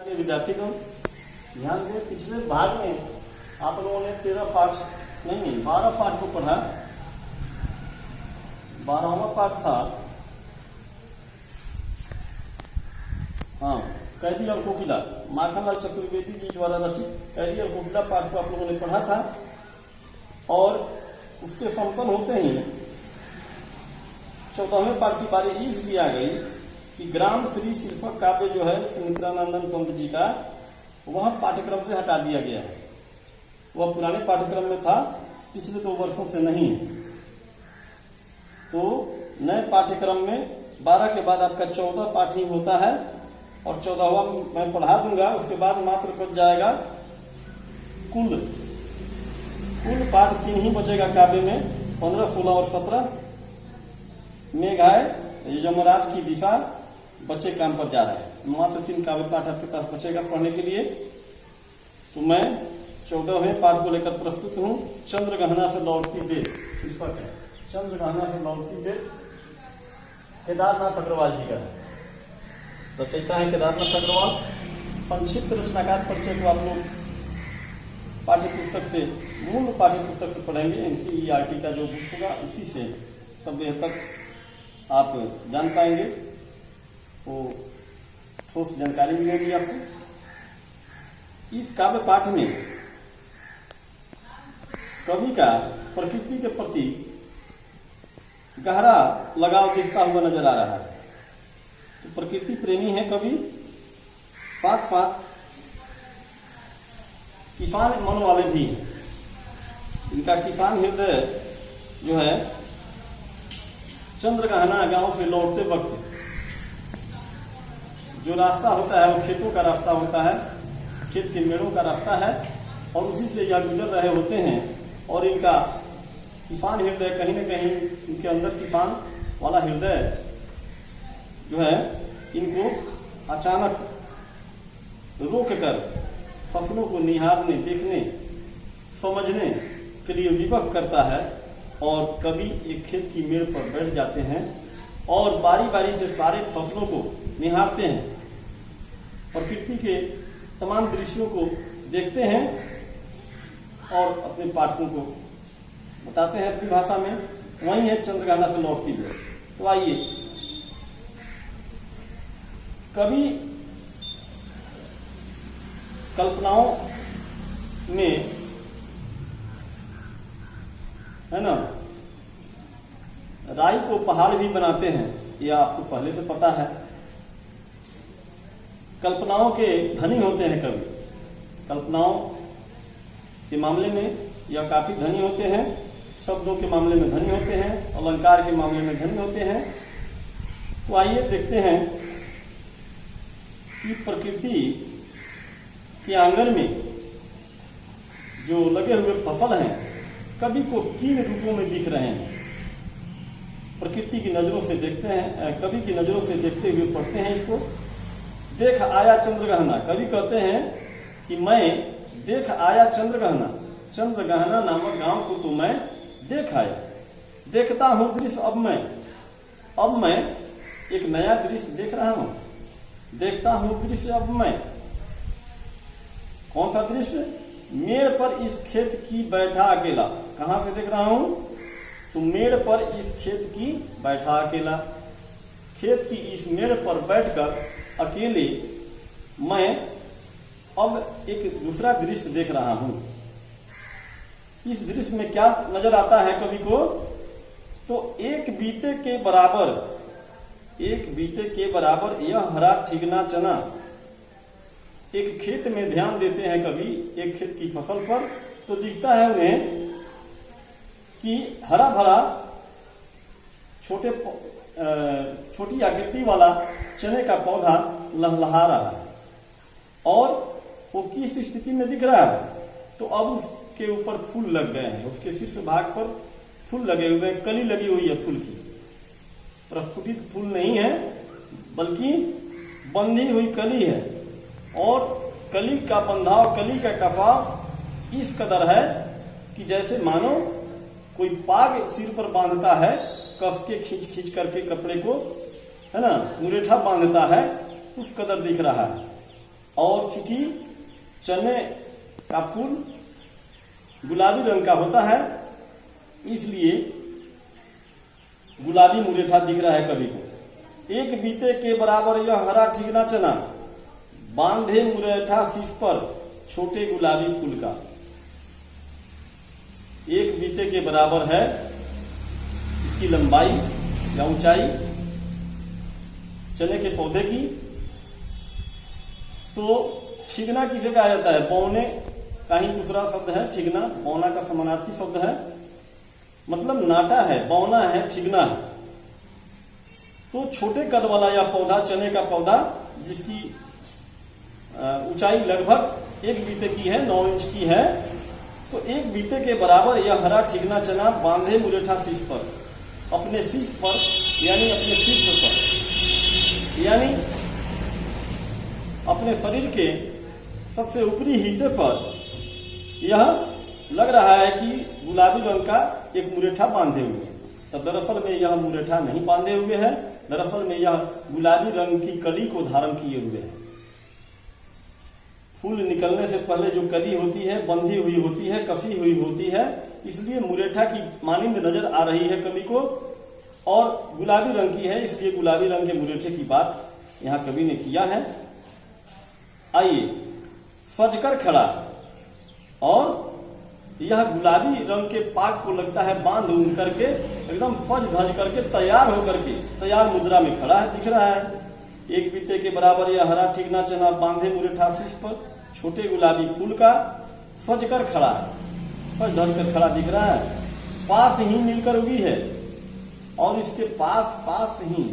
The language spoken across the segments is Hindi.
विद्यार्थीगण ध्यान दें, पिछले भाग में आप लोगों ने 13 पाठ नहीं 12 पाठ को पढ़ा। 12वां पाठ था कैदी और कोकिला। माखनलाल चतुर्वेदी जी द्वारा रचित कैदी और कोकिला पाठ को आप लोगों ने पढ़ा था और उसके संपन्न होते ही 14वें पाठ की बारी इस दी आ गई कि ग्राम श्री शीर्षक काव्य जो है सुमित्रानंदन पंत जी का, वह पाठ्यक्रम से हटा दिया गया है। वह पुराने पाठ्यक्रम में था, पिछले 2 वर्षों से नहीं। तो नए पाठ्यक्रम में 12 के बाद आपका 14 पाठ ही होता है और 14वां मैं पढ़ा दूंगा। उसके बाद मात्र बच जाएगा कुल पाठ 3 ही बचेगा काव्य में, 15, 16 और 17। मेघाय यमराज की दिशा बच्चे काम पर जा रहे हैं। मात्र 3 काव्य पाठ आपके पास बचेगा पढ़ने के लिए। तो मैं 14वें पाठ को लेकर प्रस्तुत हूँ। चंद्रगहना से लौटती बेल शीर्षक है। चंद्रगहना से लौटती बेल केदारनाथ अग्रवाल जी का है। रचयिता है केदारनाथ अग्रवाल। संक्षिप्त रचनाकार परिचय को आप लोग पाठ्य पुस्तक से, मूल पाठ्य पुस्तक से पढ़ेंगे। NCERT का जो बुक होगा उसी से तब बेहतर आप जान पाएंगे, वो ठोस जानकारी मिलेगी आपको। इस काव्य पाठ में कवि का प्रकृति के प्रति गहरा लगाव दिखता हुआ नजर आ रहा है। तो प्रकृति प्रेमी है कवि, साथ साथ किसान मन वाले भी हैं। इनका किसान हृदय जो है चंद्रगहना गांव से लौटते वक्त जो रास्ता होता है वो खेतों का रास्ता होता है, खेत के मेड़ों का रास्ता है और उसी से यह गुजर रहे होते हैं। और इनका किसान हृदय कहीं न कहीं इनके अंदर किसान वाला हृदय जो है इनको अचानक रोक कर फसलों को निहारने, देखने, समझने के लिए विवश करता है। और कभी एक खेत की मेड़ पर बैठ जाते हैं और बारी बारी से सारे फसलों को निहारते हैं, प्रकृति के तमाम दृश्यों को देखते हैं और अपने पाठकों को बताते हैं अपनी भाषा में। वही है चंद्रगहना से लौटती बेल। तो आइए, कवि कल्पनाओं में है ना, राई को पहाड़ भी बनाते हैं, यह आपको पहले से पता है। कल्पनाओं के धनी होते हैं कवि। कल्पनाओं के मामले में यह काफी धनी होते हैं, शब्दों के मामले में धनी होते हैं, अलंकार के मामले में धनी होते हैं। तो आइए देखते हैं कि प्रकृति के आंगन में जो लगे हुए फसल हैं कवि को किन रूपों में दिख रहे हैं। प्रकृति की नजरों से देखते हैं, कवि की नजरों से देखते हुए पढ़ते हैं इसको। देख आया चंद्रगहना, कवि कहते हैं कि मैं देख आया चंद्रगहना, चंद्रगहना नामक गांव को तो मैं देख आया। देखता हूं दृश्य अब मैं एक नया दृश्य देख रहा हूं। देखता हूं दृश्य अब मैं। कौन सा दृश्य? मेड़ पर इस खेत की बैठा अकेला। कहां से देख रहा हूं? तो मेड़ पर इस खेत की बैठा अकेला। खेत की इस मेड़ पर बैठकर अकेले मैं अब एक दूसरा दृश्य देख रहा हूं। इस दृश्य में क्या नजर आता है कवि को? तो एक बीते के बराबर यह हरा ठिगना चना। एक खेत में ध्यान देते हैं कवि, एक खेत की फसल पर, तो दिखता है उन्हें कि हरा भरा छोटी आकृति वाला चने का पौधा लहलहा रहा है। और वो किस स्थिति में दिख रहा है? तो अब उसके ऊपर फूल लग गए हैं, उसके शीर्ष भाग पर फूल लगे हुए, कली लगी हुई है फूल की। प्रस्फुटित फूल नहीं है बल्कि बंधी हुई कली है। और कली का बंधाव, कली का कफाव इस कदर है कि जैसे मानो कोई पाग सिर पर बांधता है, कस के खींच करके कपड़े को, है ना, मुरेठा बांधता है, उस कदर दिख रहा है। और और चूंकि चने का फूल गुलाबी रंग का होता है इसलिए गुलाबी मुरेठा दिख रहा है कवि को। एक बीते के बराबर यह हरा ठिगना चना, बांधे मुरेठा शीश पर छोटे गुलाबी फूल का। एक बीते के बराबर है इसकी लंबाई या ऊंचाई चने के पौधे की। तो ठिगना किसे कहा जाता है? बौने का ही दूसरा शब्द है ठिगना, बौना का समानार्थी शब्द है, मतलब नाटा है, बौना है, ठिगना है। तो छोटे कद वाला यह पौधा, चने का पौधा, जिसकी ऊंचाई लगभग एक बीते की है, 9 इंच की है। तो एक बीते के बराबर यह हरा ठिगना चना बांधे मुरेठा शीश पर, अपने शीश पर यानी अपने शीर्ष पर, यानी अपने शरीर के सबसे ऊपरी हिस्से पर यह लग रहा है कि गुलाबी रंग का एक मुरेठा बांधे हुए है। तब दरअसल में यह मुरेठा नहीं बांधे हुए है, दरअसल में यह गुलाबी रंग की कली को धारण किए हुए है। फूल निकलने से पहले जो कली होती है बंधी हुई होती है, कसी हुई होती है, इसलिए मुरेठा की मानिंद नजर आ रही है कवि को, और गुलाबी रंग की है, इसलिए गुलाबी रंग के मुरेठे की बात यहाँ कवि ने किया है। आइए, सजकर खड़ा, और यह गुलाबी रंग के पाग को लगता है बांध उन करके एकदम सज धज करके तैयार होकर के तैयार मुद्रा में खड़ा है, दिख रहा है। एक बीते के बराबर यह हरा ठिगना चना बांधे मुरेठा शीश पर छोटे गुलाबी फूल का, सजकर खड़ा है, सज धज कर खड़ा दिख रहा है। पास ही मिलकर उगी है, और इसके पास ही,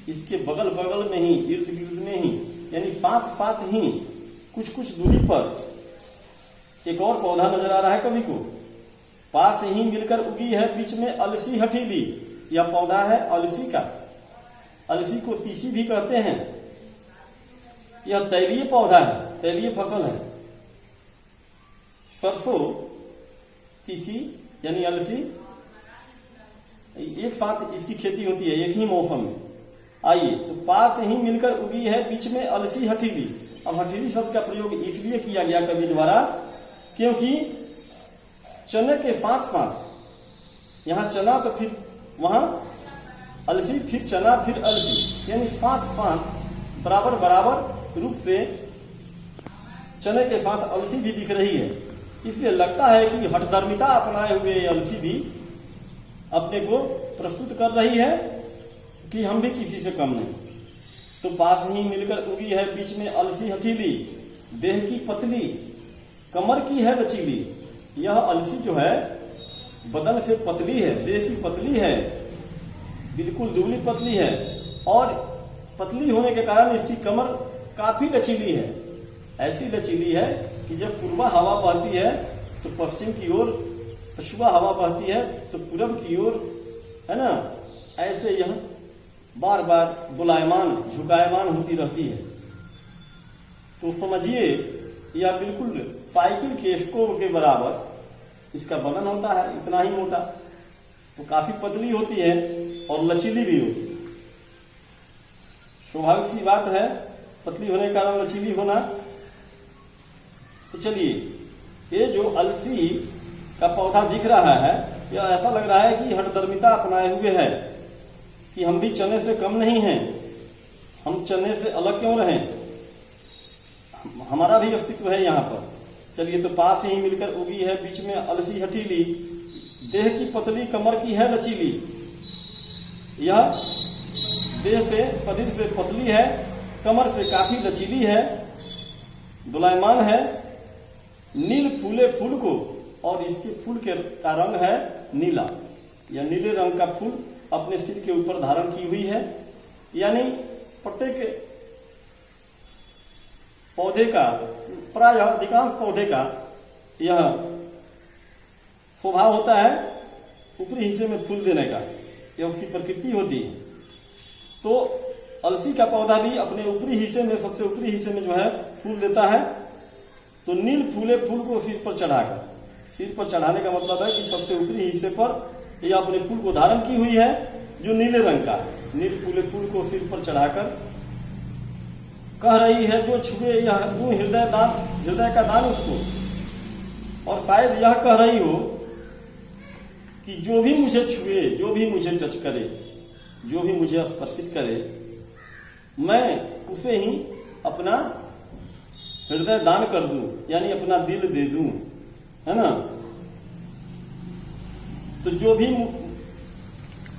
इसके बगल बगल में ही, इर्द गिर्द में ही, यानी साथ साथ ही कुछ दूरी पर एक और पौधा नजर आ रहा है कवि को। पास ही मिलकर उगी है, बीच में अलसी हठीली, यह पौधा है अलसी का। अलसी को तीसी भी कहते हैं। यह तैलीय पौधा है, तैलीय फसल है। सरसों, तीसी यानी अलसी एक साथ इसकी खेती होती है एक ही मौसम में। आइए, तो पास ही मिलकर उगी है, बीच में अलसी हठीली। अब हठीली शब्द का प्रयोग इसलिए किया गया कवि द्वारा क्योंकि चने के साथ साथ यहां चना तो फिर वहां अलसी, फिर चना, फिर अलसी, यानी साथ साथ बराबर बराबर रूप से चने के साथ अलसी भी दिख रही है। इसलिए लगता है कि हठधर्मिता अपनाए हुए अलसी भी अपने को प्रस्तुत कर रही है कि हम भी किसी से कम नहीं। तो पास ही मिलकर उगी है, बीच में अलसी हठीली, देह की पतली, कमर की है लचीली। यह अलसी जो है बदन से पतली है, देह की पतली है, बिल्कुल दुबली पतली है, और पतली होने के कारण इसकी कमर काफी लचीली है। ऐसी लचीली है कि जब पूर्वा हवा बहती है तो पश्चिम की ओर, पछुआ हवा बहती है तो पूरब की ओर, है ना, ऐसे यह बार बार दोलायमान, झुकायमान होती रहती है। तो समझिए यह बिल्कुल साइकिल के स्कोप के बराबर इसका वजन होता है, इतना ही मोटा। तो काफी पतली होती है और लचीली भी होती है। स्वाभाविक सी बात है पतली होने के कारण लचीली होना। तो चलिए, ये जो अलसी का पौधा दिख रहा है, यह ऐसा लग रहा है कि हठधर्मिता अपनाए हुए है कि हम भी चने से कम नहीं हैं, हम चने से अलग क्यों रहें, हमारा भी अस्तित्व है यहाँ पर। चलिए, तो पास ही मिलकर उगी है, बीच में अलसी हठीली, देह की पतली, कमर की है लचीली। यह देह से, शरीर से पतली है, कमर से काफी लचीली है, दोलायमान है। नील फूले फूल को, और इसके फूल का रंग है नीला। यह नीले रंग का फूल अपने सिर के ऊपर धारण की हुई है। यानी प्रत्येक पौधे का, प्राय अधिकांश पौधे का यह स्वभाव होता है ऊपरी हिस्से में फूल देने का, यह उसकी प्रकृति होती है। तो अलसी का पौधा भी अपने ऊपरी हिस्से में, सबसे ऊपरी हिस्से में जो है फूल देता है। तो नील फूले फूल को सिर पर चढ़ाकर, सिर पर चढ़ाने का मतलब है कि सबसे ऊपरी हिस्से पर यह अपने फूल को धारण की हुई है, जो नीले रंग का है। नील फूले फूल को सिर पर चढ़ाकर कह रही है जो छुए यह दूं हृदय का दान उसको। और शायद यह कह रही हो कि जो भी मुझे छुए, जो भी मुझे टच करे, जो भी मुझे स्पर्शित करे, मैं उसे ही अपना हृदय दान कर दूं, यानी अपना दिल दे दूं, है ना। तो जो भी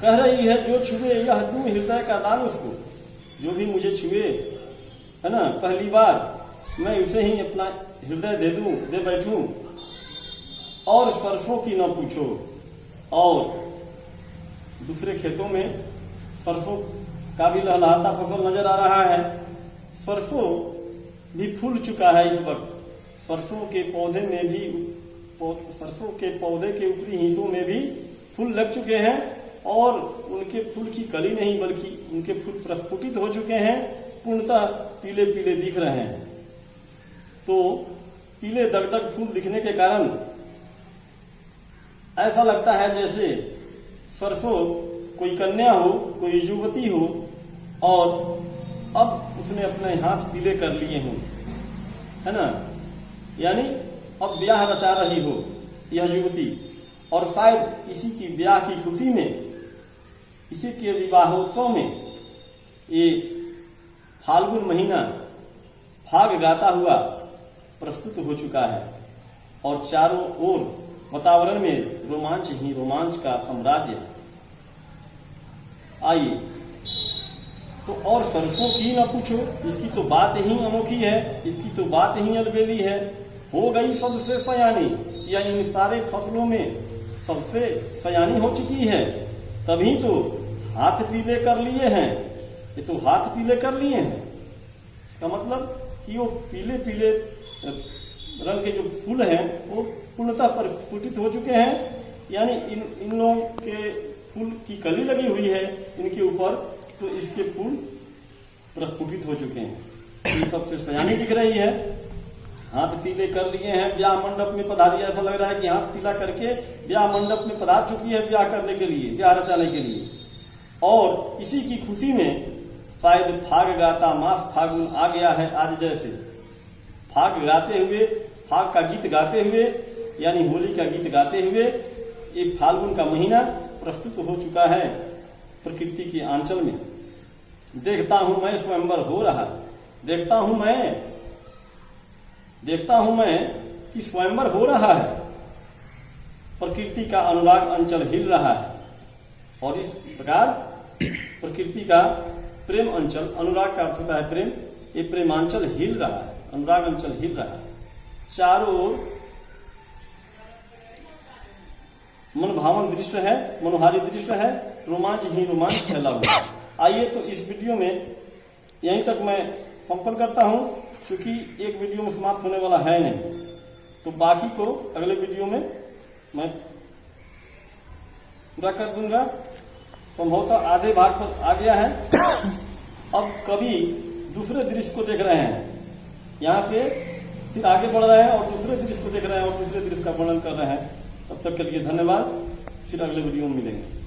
कह रही है जो छुए यह दूं हृदय का दान उसको, जो भी मुझे छुए, है ना, पहली बार मैं उसे ही अपना हृदय दे दूं, दे बैठूं। और सरसों की न पूछो। और दूसरे खेतों में सरसों का भी लहलहाता फसल नजर आ रहा है। सरसों भी फूल चुका है इस वक्त। सरसों के पौधे में भी, सरसों के पौधे के ऊपरी हिस्सों में भी फूल लग चुके हैं और उनके फूल की कली नहीं बल्कि उनके फूल प्रस्फुटित हो चुके हैं, पूर्णतः पीले पीले दिख रहे हैं। तो पीले दगदग फूल दिखने के कारण ऐसा लगता है जैसे सरसों कोई कन्या हो, कोई युवती हो और अब उसने अपने हाथ पीले कर लिए हों, है ना, यानी अब ब्याह रचा रही हो यह युवती। और शायद इसी की ब्याह की खुशी में, इसी के विवाहोत्सव में ये फाल्गुन महीना फाग गाता हुआ प्रस्तुत हो चुका है और चारों ओर वातावरण में रोमांच ही रोमांच का साम्राज्य है। आइए तो और सरसों की न पूछो, इसकी तो बात ही अनोखी है, इसकी तो बात ही अलबेली है। हो गई सबसे सयानी, या इन सारे फसलों में सबसे सयानी हो चुकी है, तभी तो हाथ पीले कर लिए हैं। ये तो हाथ पीले कर लिए हैं, इसका मतलब कि वो पीले पीले रंग के जो फूल हैं वो पूर्णतः प्रस्फुटित हो चुके हैं, यानी इन लोगों के फूल की कली लगी हुई है इनके ऊपर, तो इसके फूल प्रस्फुटित हो चुके हैं। ये सबसे सयानी दिख रही है, हाथ पीले कर लिए हैं, ब्याह मंडप में पधारी। ऐसा लग रहा है कि हाथ पीला करके ब्याह मंडप में पधार चुकी है ब्याह करने के लिए, ब्याह रचाने के लिए। और इसी की खुशी में शायद फाग गाता मास फागुन आ गया है आज, जैसे फाग गाते हुए, फाग का गीत गाते हुए, यानी होली का गीत गाते हुए एक फाल्गुन का महीना प्रस्तुत हो चुका है प्रकृति के आंचल में। देखता हूं मैं स्वयंवर हो रहा, देखता हूं मैं कि स्वयंवर हो रहा है, प्रकृति का अनुराग अंचल हिल रहा है। और इस प्रकार प्रकृति का प्रेम अंचल, अनुराग का अर्थ होता है प्रेम, ये प्रेमांचल हिल रहा है, अनुराग अंचल हिल रहा है। चारों ओर मनभावन दृश्य है, मनोहारी दृश्य है, रोमांच ही रोमांच फैला हुआ है। आइए तो इस वीडियो में यहीं तक मैं संपन्न करता हूं, क्योंकि एक वीडियो में समाप्त होने वाला है नहीं, तो बाकी को अगले वीडियो में मैं पूरा कर दूंगा। संभवतः आधे भाग पर आ गया है। अब कभी दूसरे दृश्य को देख रहे हैं, यहाँ से फिर आगे बढ़ रहे हैं और दूसरे दृश्य को देख रहे हैं और दूसरे दृश्य का वर्णन कर रहे हैं। तब तक के लिए धन्यवाद, फिर अगले वीडियो में मिलेंगे।